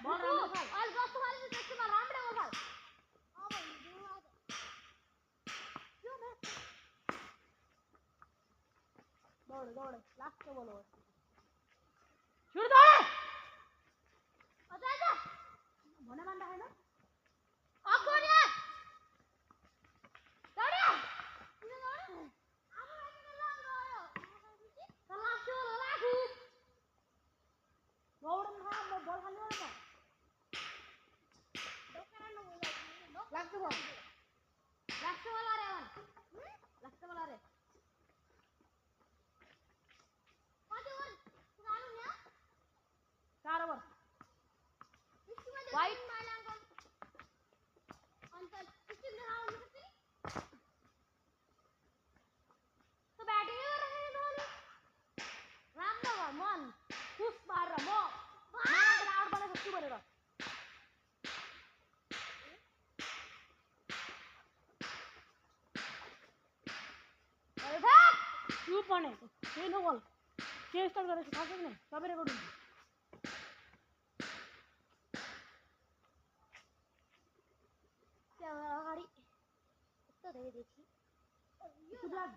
Ball रामडे खाल और दोस्त हमारे से टेस्ट में रामडे को खाल हां भाई क्यों मैं दौड़ लास्ट के बॉल छुड़ दौड़ आजा भने मान्दा हैन अकोडिया दौड़ किन दौड़ आफू माथि लाग गयो लाग्छु दौडन खा म बल खाल्नु न दोकान न बोला लाग्छ बल वाला रे लाग्छ वाला रे कति वर सुनानु न 4 ओभर वाइट मालाको अन्त स्टिल राउन्ड कसरी तो बैटिङ गरिरहेको धोनी राम्रो भयो मन पुस मारेर म आउट गर्न सक्छु भनेर अरे भाग चुप भने केही नबोल के स्टार्ट गरेछ थाहा छ कि नै सबै रेकर्ड हुन्छ त्यहाँ अगाडि यस्तो धेरै देखि चुप लाग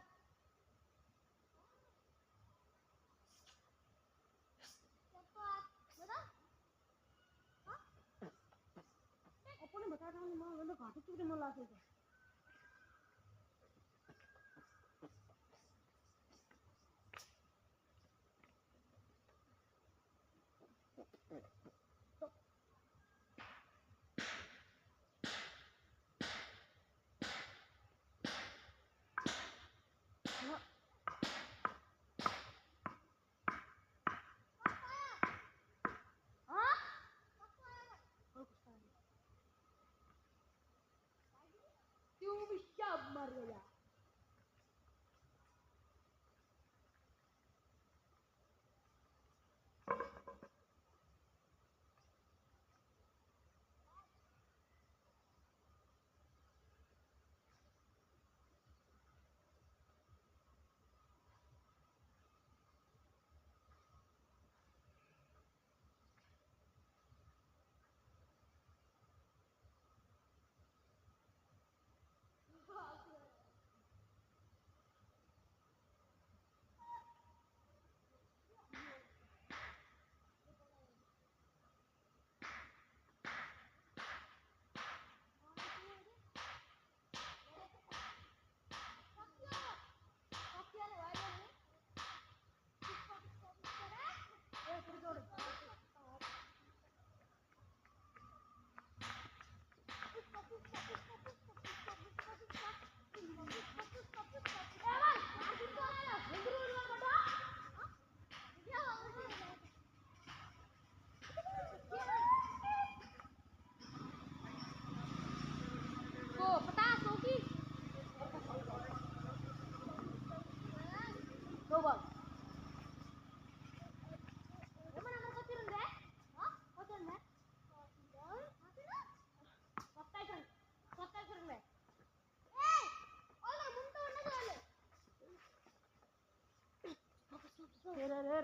अपने बता रहा हूं मैं घाटे चुप न ला सके क्यों भी शब मर गया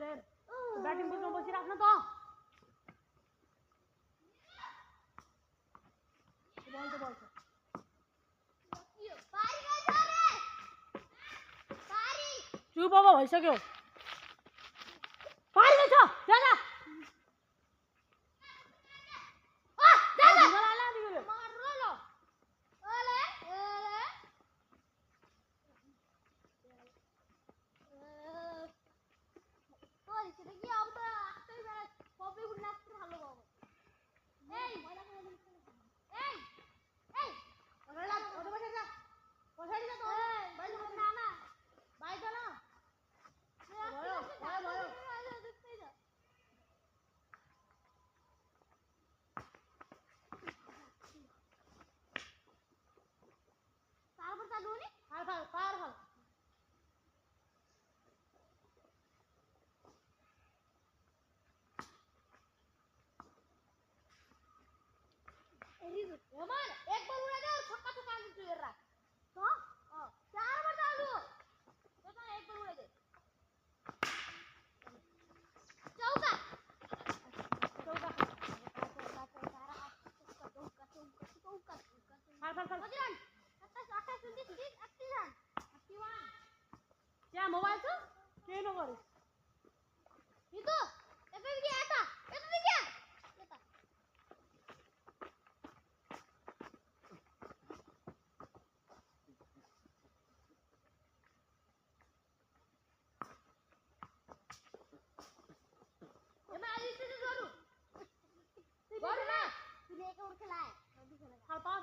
रे बैटिंग पोजिसनमा बसिराख्नु त बल त बल चुप अब भइसक्यो पारी गएछ जा जा Roman, एक बॉल उड़ा दे और छक्का छक्का से चल रहा है। तो? हां, 4 बार डाल दो। तो एक बॉल उड़ा दे। चौका। चौका। खेल कति रन 27 28 29 30 31 क्या मोबाइल छ के नगरे itu tapi dia eta itu dia eta एमा आज itu baru ना तूने एक और खेला है मैं भी खेला थाल पार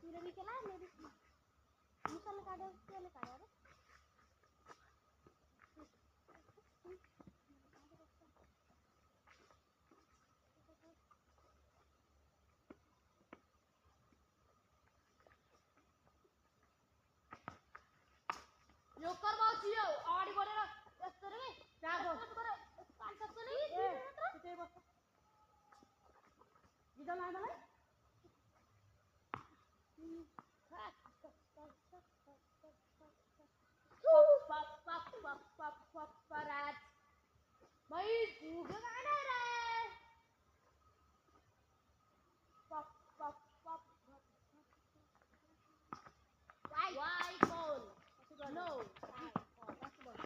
तूने भी खेला है मैं भी मुसल काटो तेल काटो रे यो कर बासियो अगाडि बढेर यस्तो रे क्या बस कान्छ त नि ए त्यतै बस बिदा लाइन मलाई Parat. Baik, juga ada re. Pop. Why call? No. That's ball.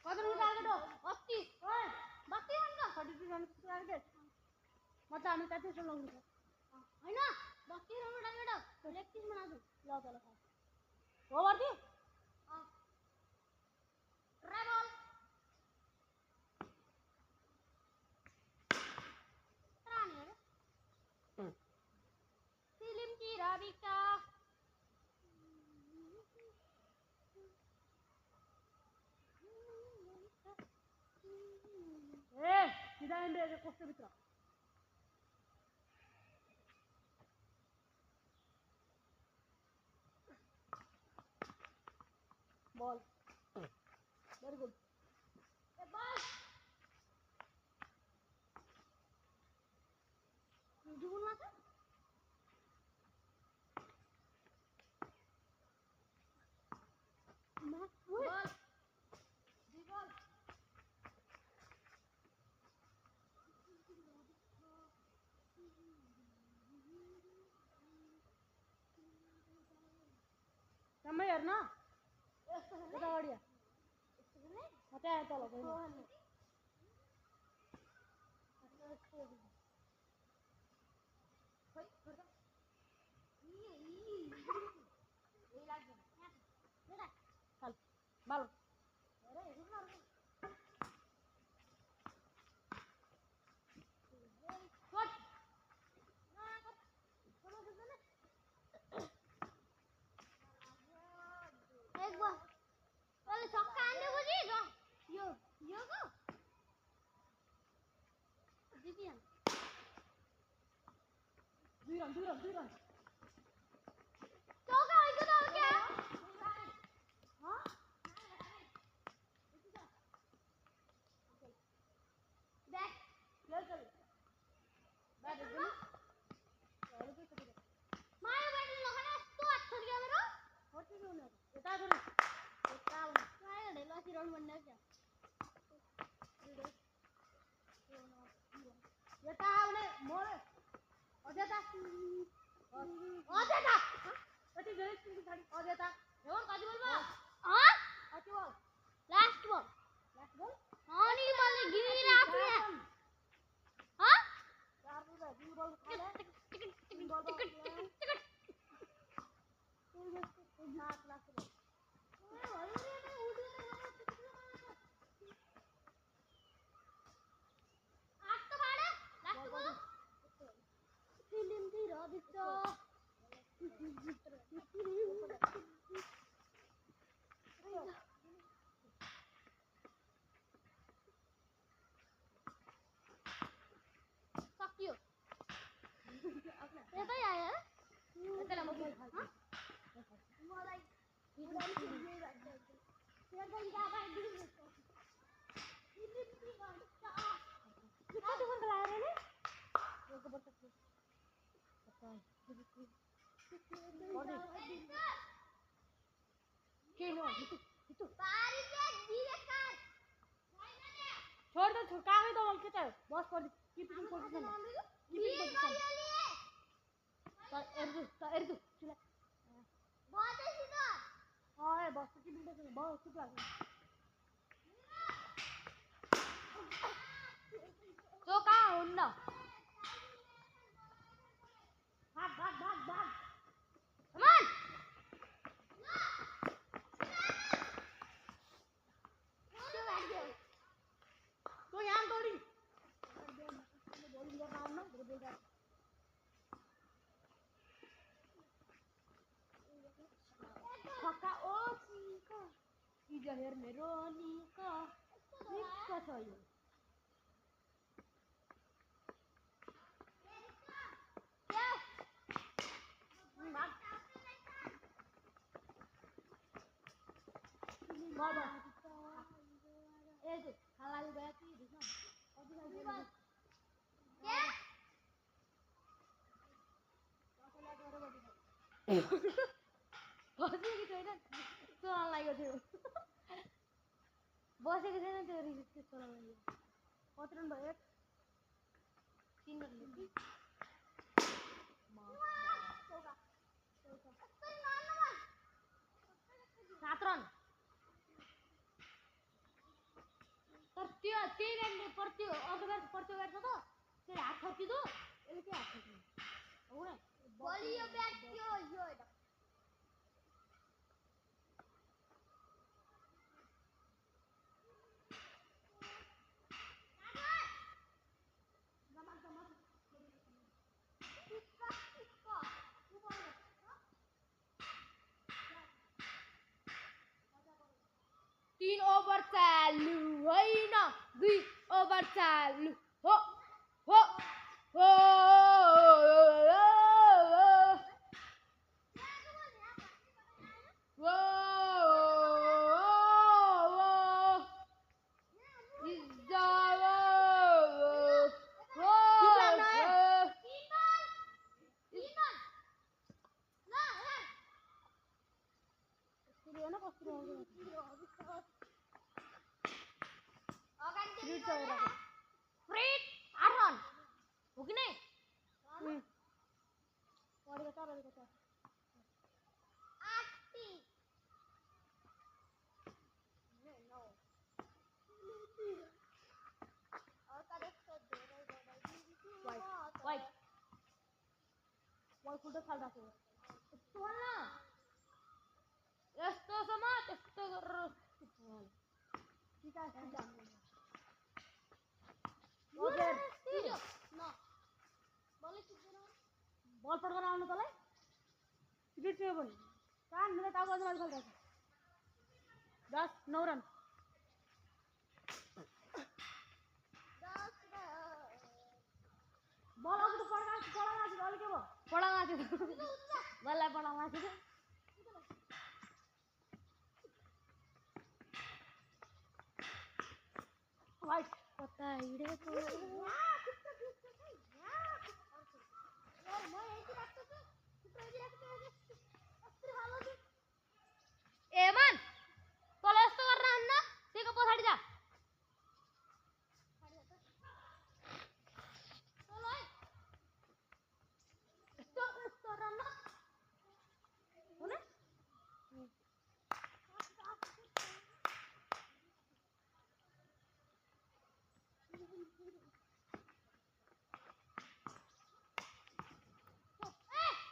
कति रन टार्गेट हो 32 ओए 32 रन का 32 रन टार्गेट मतलब हामी 33 रन लगाउनु छ हैन 32 रन टार्गेट हो 31 बना दू ल ल हो वर्दी ट्राइबल रानी अरे फिल्म की राविका ए सिधा इन्डिया कस्तो भित्र बॉल वेरी गुड ए बॉल जुगुल ना बॉल दी बॉल समय हेर्न यस्तो यता अडिया त्यहाँ तल गयो चल बाल एक बार पहले छक्का हान्ने बुझी यो को जितियन 2 रन चौका आइको त हो क्या हाँ बैक चल बैट एकदम अरे के छ मायो बैट नखाने यस्तो हात छोड्यो मेरो कति हुने यता गरे यता आउनु मायो ढेला रन भन्ने क्या यता आउने मोरे अझेता कति धेरै स्पिड छाडी अझेता हो कति बल भयो कति बल लास्ट बल अनि मैले गिरिरहेको थिएँ चार बल 2 बल खाले ओए भयो रे उड्यो Kita cuma kelarin nih. छोड़ दो कहाँ है तो बोल के चल बॉस कर कीपिंग पोजीशन एर्दु चला हां बॉस कीपिंग पोजीशन बॉस चुप तो कहाँ उन्ना भाग come on तो यहाँ थोड़ी बॉलिंग करना हम ना बोल रहा छक्का ओ सीका ई जहर मेरो निका निका छ यो बाबा ए जो खालाली बैठी दिखा बसेको छैन चोला लागेको थियो बसेको छैन त्यो रिस चोला लाग्यो कति रन भयो 3 रन 7 रन तर त्यो त्यही रनले पर्थ्यो अर्को ब्याट पर्थ्यो गर्छ त त्यसले हात खच्चिदो यसले के हात खच्चिनु हो न बलियो ब्याट थियो यो तीन ओभर चालू होइन 2 ओभर चालू हो हो हो फ्रीट आरन हो कि नहीं वाइट बल फुल्टो खाल्दा थियो यस्तो न यस्तो समात यस्तो गरेर सीधा सीधा बल पड्काएर आउनु तँलाई स्पिड थियो भने कहाँ मेरो टाउको अझ माथि खेल्दा 9 रन बल अघि त पड्काएको अलिक के भयो पडामा बल्लाई पडामा वाइट कता हिँडेको ए मन तँलाई यस्तो गरेर आउन्न त्यहीको पछाडि जा यस्तो रन हुने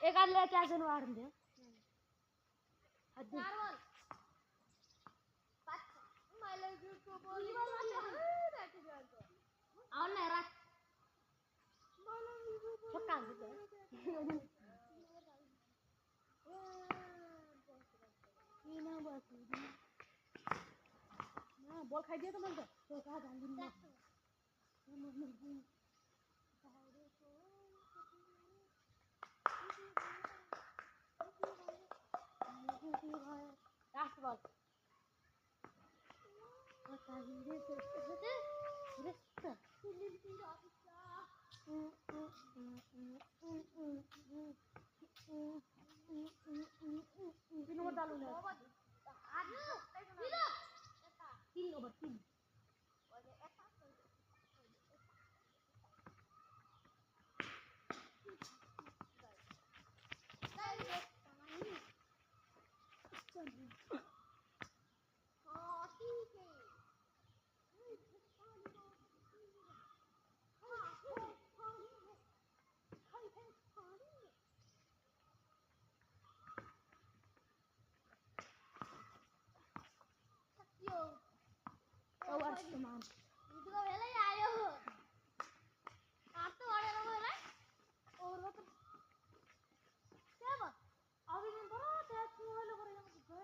एक आदमीलाई क्या गर्नु आउँथ्यो आउन हेर छक्का हान्छ बल खाइदियो त मैले त कहाँ जान्दिनँ लास्ट बॉल पता नहीं तीन ओवर चालू है तीन ओवर तीन ओवर तमाम इतना वेला आयो आप तो और वेला और वो तो क्या बात अभी मैं बड़ा तेज मोबाइल करेगा मुझे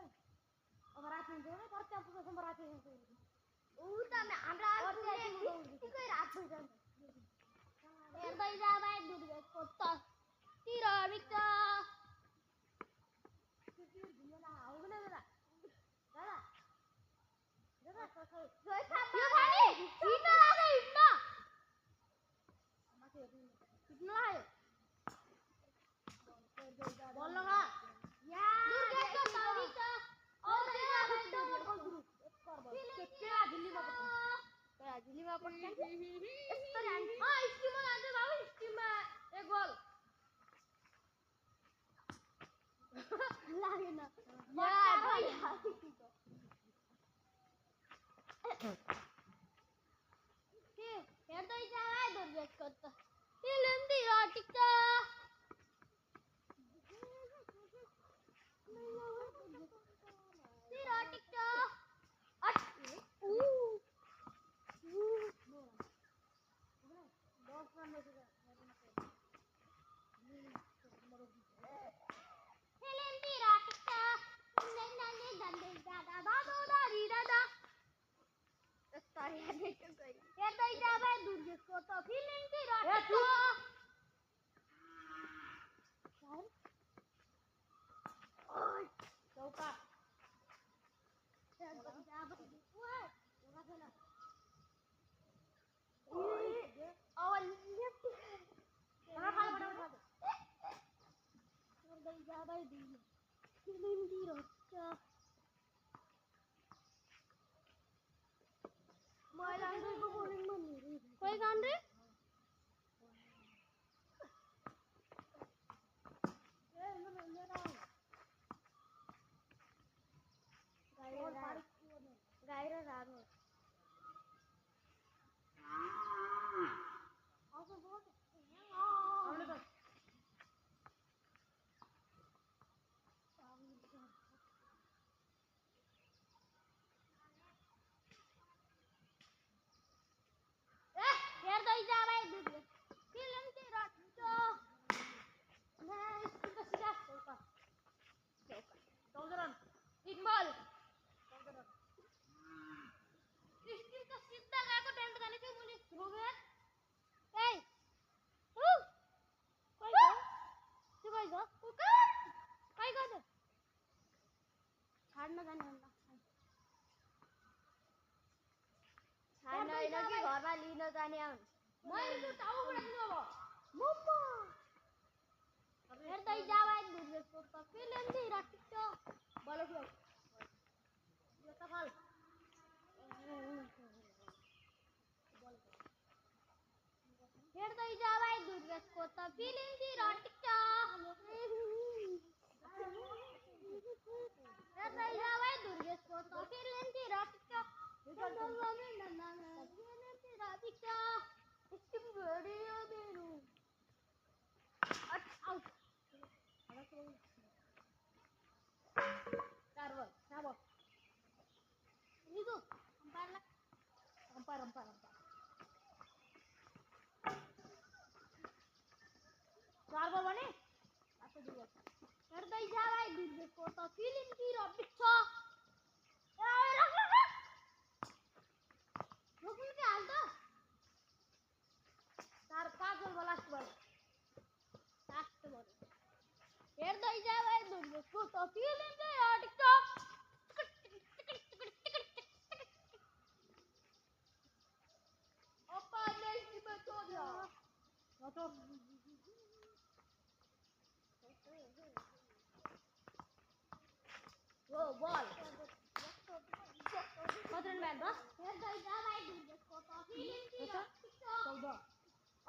अगर आप में जोड़े करते हैं आपको संबर आते हैं उता में हमरा और कोई रात हो जाए ये तो जा भाई दूध को तो तीरा बिचा दुनिया आओ ना दादा दादा दादा ये भाई इतना लागे इतना कितना है बोल लगा दूर गेट का तारीख और जा भाई दूर को शुरू क्या दिल्ली में क्या दिल्ली में पड़ते हैं इस तरह हां इसकी में आते बाबू इसकी में एक बॉल लागे ना यार भाई के यार तो जा भाई दूर गेट को तो फिल्म दी राटिका दी राटिका चौका कोई गान रे गायरा राग है यार दई जा भाई दूध फिल्म की राटिका मैं इसको सीधा चौका चौका 14 रन तीन बॉल 14 रन इसकी तो सीधा गया को टेंट करने के मुझे शुरू में ए कोई गो तू कोई गो कोई गो तो छाड़ना जाने वाला छाड़ना इनो की घरमा लिन जाने आउन मैं तो टाउ बनाइदिनु अब मम्मा हेर्दै जा भाइ दूध गेटको त फिल्म दी राटिका बॉल उठो ये सफल हेर्दै जा भाइ दूध गेटको त फिल्म दी राटिका हेर्दै जा भाइ दूध गेटको त फिल्म दी राटिका राधिका इसकी वीडियो मेरू आउट चार बॉल क्या ball ini tuh empat lah umpire चार बॉल बने अच्छा दो बॉल हेर्दै जा भाइ दूध गेटको त फिल्म दी राटिका रख रोक्नु के हाल त चार पांच बॉल लास्ट बॉल हेर्दै जा भाइ दूध गेटको त फिल्म दी राटिका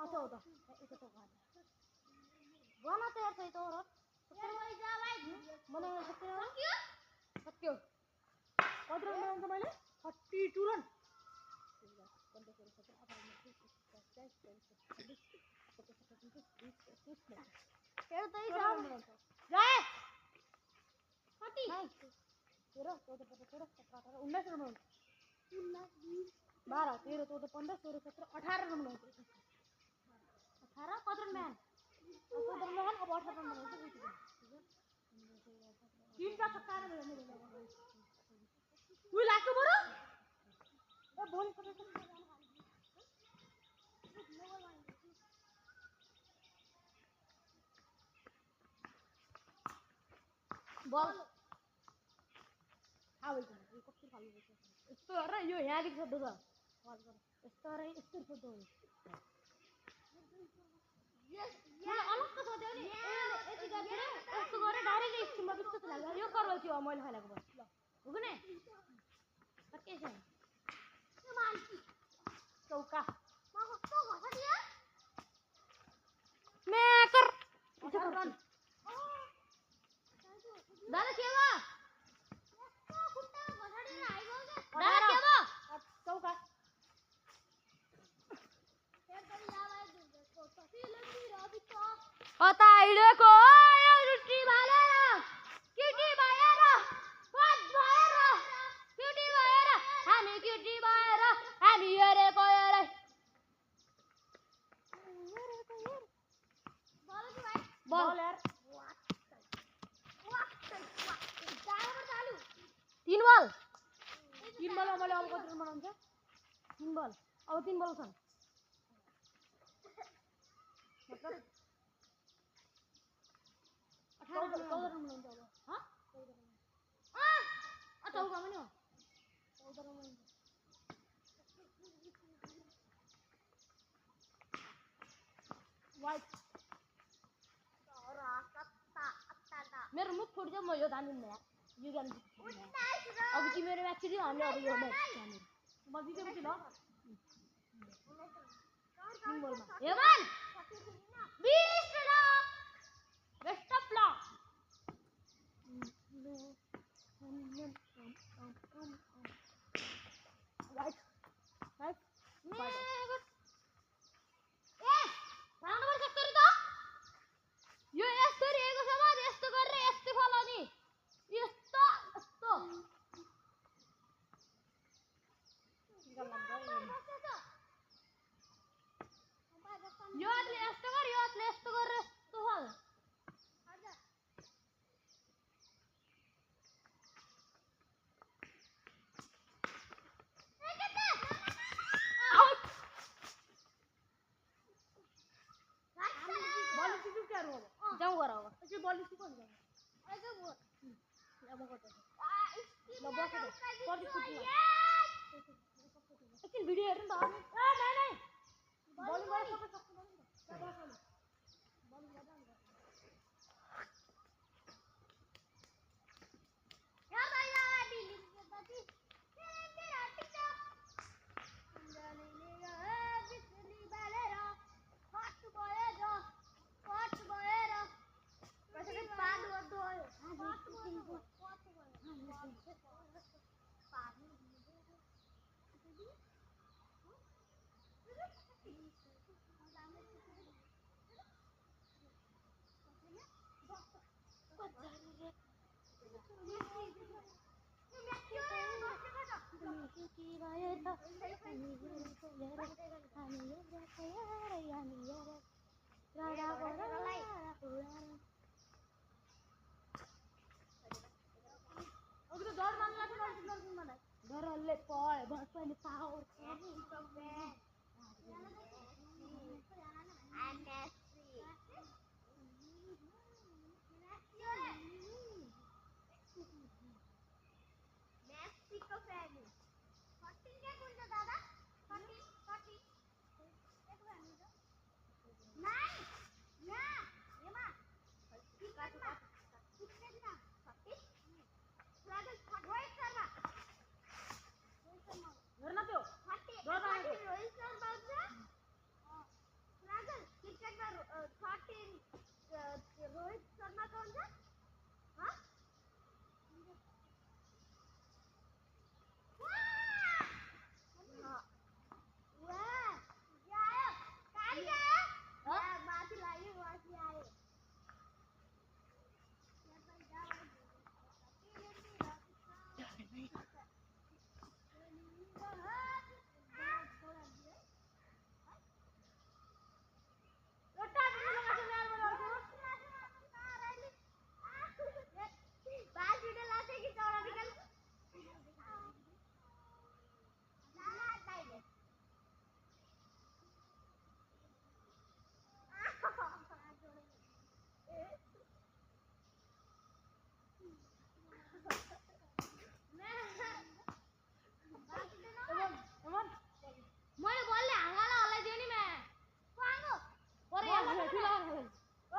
14 itu tuh kan gua mati ya itu orang mana Satyo quadran mana kemana 42 run Jai mati तेरह चौदह पंद्रह सोलह सत्रह अठारह 19 run 12 13 14 15 16 17 18 run 18 quadran man quadran man अब 18 रन बनाउँछ तीनटा छक्का उही लाग्छ बरु ए बोल बल खाऊ यो कस्तो खालको यस्तो गरेर यो यहाँदेखि सोध्दो छ यस्तो गरेर यस्तो सोध्दो अलग्ग सोध्यो नि यति गरेर यस्तो गरेर डाइरेक्ट स्टिममा बिस्कुट लाग्यो यो करवल थियो मैले खाइरहेको बस ल हो कि नै के छ चौका मेकर दादा के भयो दादा के भयो चौका कताइलेको रुटी भालेर केटी भएर पद भएर केटी भएर हामी केटी भएर हामी हेरेको हेरे बल यार 3 बल मैले अब कति रन बनाउँछ 3 बल अब 3 बल छन् मतलब 14 रन बनाउँछ अब ह 14 रन चौका पनि हो 14 रन बनाउँछ वाइट मेरो मुख फुट्छ म यो जान्दिनँ यार यो जान्दिनँ अब कि मेरो म्याच जित्यो हामीले अब यो म्याच जान्दिनँ म जितेपछि ल हेमन 20 रन बेस्ट अफ लक वाइट वाइट यो यसरी हेको छ भने यस्तो गरेर यस्तो फलाउने यस्तो यस्तो यो अतले यस्तो गर यो अतले यस्तो गरेर यस्तो फल जाऊ गर अब त्यो बल सिको नि अझै गो अब गो ल बस पर्दि फुट्नु एकछिन भिडियो हेर्नु त ए नाइ नाइ बलिङ गर्न सबै सक्नु पर्यो नि त बस बलिङ गर्दा नि यार दाइला डिलिट गर्दा बिजुली बालेर हट भएर कसरी पाद गर्दो आयो डरले पढ बस्ने पावर मेक्सिको फ्यान 14 के कुन छ दादा 14 एक फ्यान छ नाइ यहाँ हेमा रोहित शर्मा कौन था? हाँ? वाह! वाह! क्या है? काली क्या है? हाँ? माथी लाइए, माथी आए। मैले बलले हाँगाला हल्लाइदियो नि मा पांगो परे यहाँ ठुला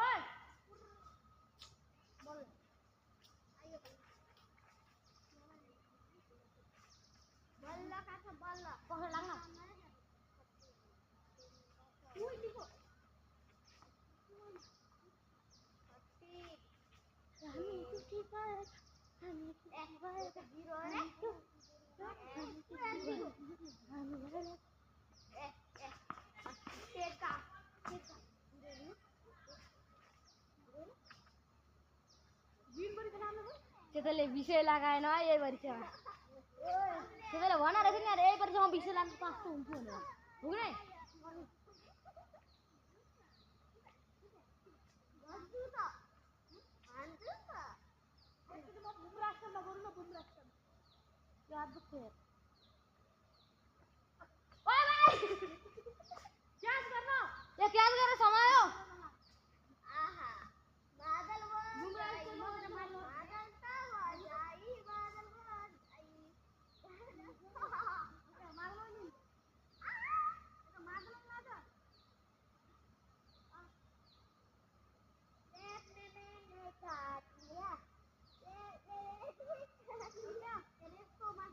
ओए बोल आइयो बल्ल का छ बल्ल पकड लाग्न उइ दिको हामी सुखी भए हामी एक भए त गिरो रे हामी भएर टेका त्यसले विषय लगाएन यही परीक्षामा त्यसले भन रहेछ नि यार यही परीक्षामा विषय लाग्नु पास त हुन्थ्यो भनेर हो कि नै याद दुख्यो ओए भाइ क्याच गर्न ए क्याच गरेर समायो आहा बादल वो बादल त बजाई बादल बजाई मार्नु नि मार्नु लाग्छ मैंने काट लिया इसको मार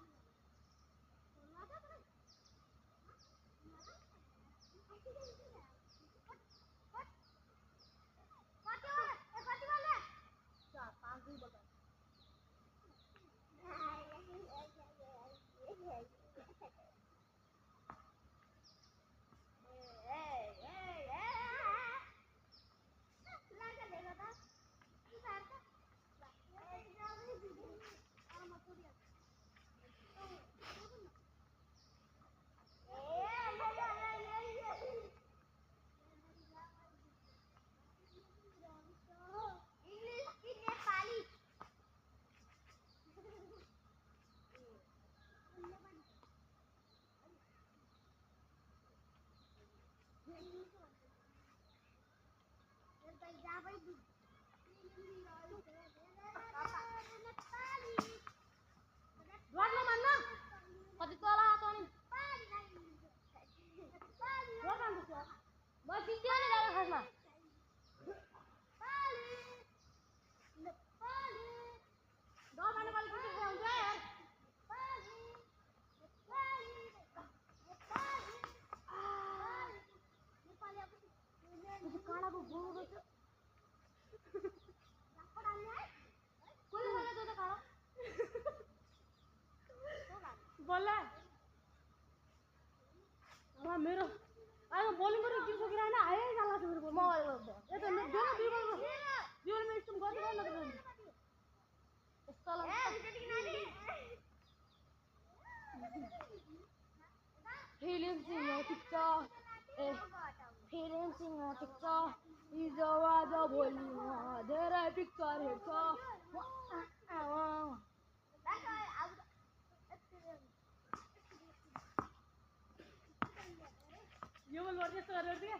Dua mana? Kau ditolak atau ni? Dua kan tu siapa? Masih dia ni dalam khasma. Dua mana kali kita yang jaya? Itu kalah bu bulu tu. Kau mana tu tak kalah? बोला हाँ मेरो आयो bowling गरेर गिर सकिरा हैन आए जाला छ मेरो मोबाइल गर्दा ए त दोनो दुई बल स्टम गर्दै गर्न त यस्तोला फिल्म सिंह टिकटक ए फिल्म सिंह टिकटक हिजो आज भोलि धेरै पिक्चर हेर्छ यो बोल वर्ष तो कर दिया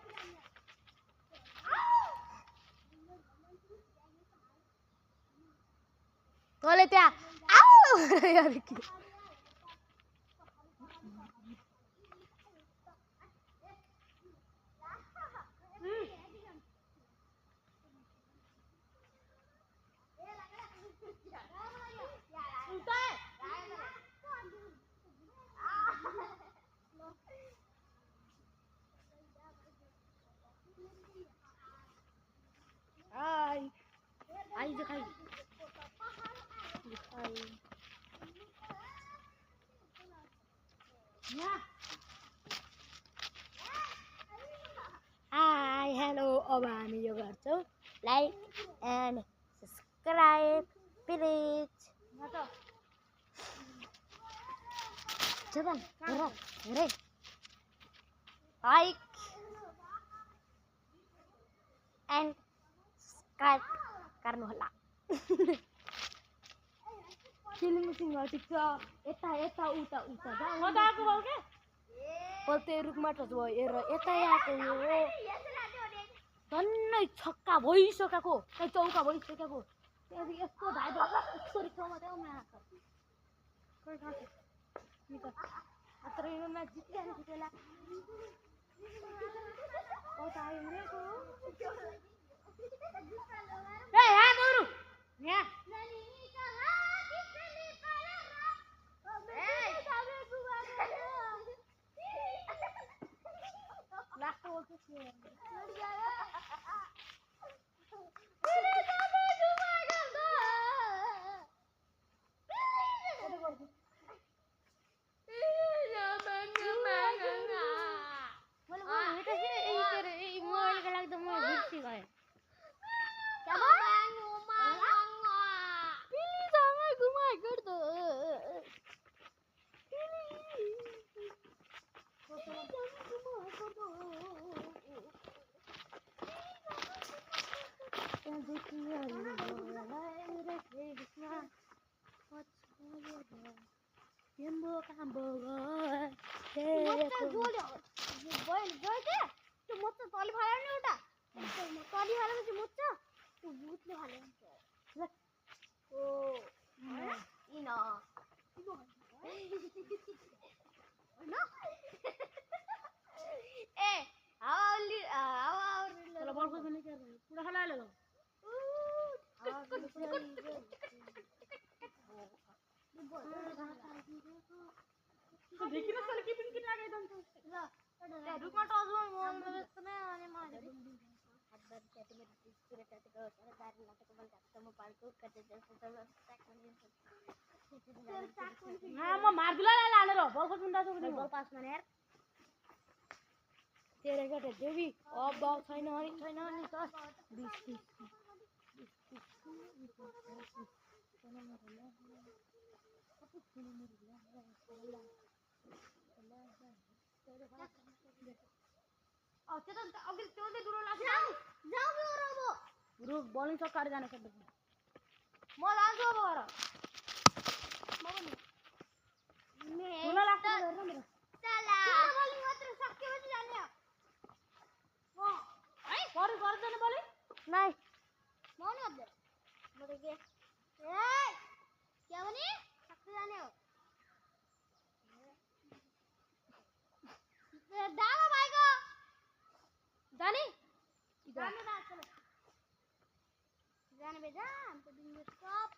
तोले त्या आउ यार की Ay. हाई हेलो अब हामी यो गर्छौँ लाइक एन्ड सब्सक्राइब प्लिज चलन हेरे लाइक एन्ड सब्सक्राइब गर्नुहोला फिल्म ठिक छ यता यता उता उता म त आएको भयो के पल्टे रुखमा त भयो हेर यता आएको यो झन्नै छक्का भइसकेको कहीँ चौका भइसकेको त्यहाँदेखि यस्तो धाइ यस्तो रिक्सामा त्यहाँ आएको अत्र यो म्याच जितिहाल्यो बेला यहाँ बरु यहाँ म मार्दिला लानेर बल खोज्नु बल पास माने यार तेरे गटे देवी अब बाउ छैन नि त 20 रुक बॉलिंग सब काट जाने सब म लान्छु अब गर सुन लाग्छ हेर्न मेरो चला बॉलिंग मात्र सकिएपछि जाने हो है गर्दैन बॉलिंग नाइ म नि अब म त के क्या भने सक्छ जाने हो दामा भाइको जाने जाने बेजा हम तो दिन में सब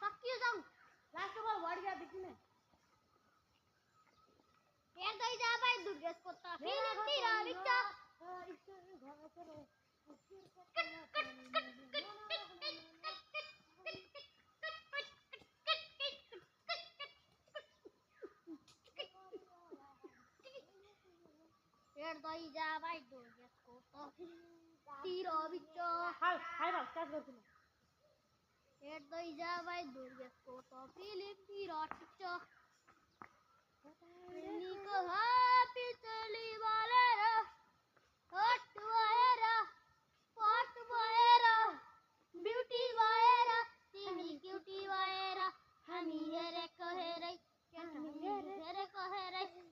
सकियो जाऊ लास्ट बॉल वर्ड गया देखी ने हेर्दै जा भाइ दुर्गेशको त फिलिम तिरा बिच हेर्दै जा भाइ दुर्गेशको त तिरा बिच हाल हाल स्टार्ट गर्छु हेर्दै जा भाइ दुर्गेशको त फिलिम तिरा बिच निको हापी चली बालेर हट भएर पट भएर ब्युटी भएर तिमी क्युटी भएर हामी हेरेको हेरै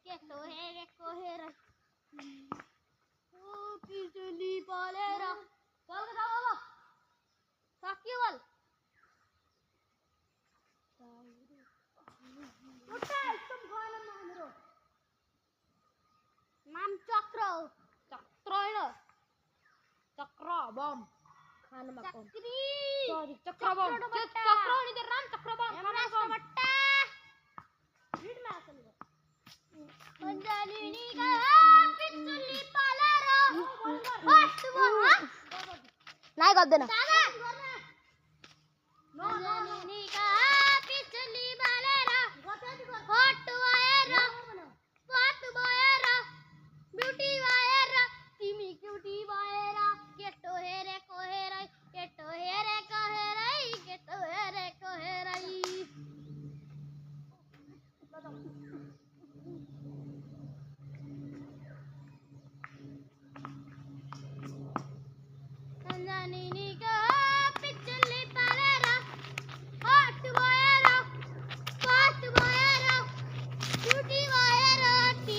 केटो हेरेको हेरै बिजुली बालेर चल जाऊ अब सक्यो बल उठा एकदम भएन मेरो नाम चक्र हो चक्र हैन चक्र बम खानमा कम सरी चक्र बम चक्र नि त राम चक्र बम खानमा कम बट्टा भिड मा आसन पञ्जालिनी का पिचुली पालेर फस्ट बम नाइ गर्दैन नो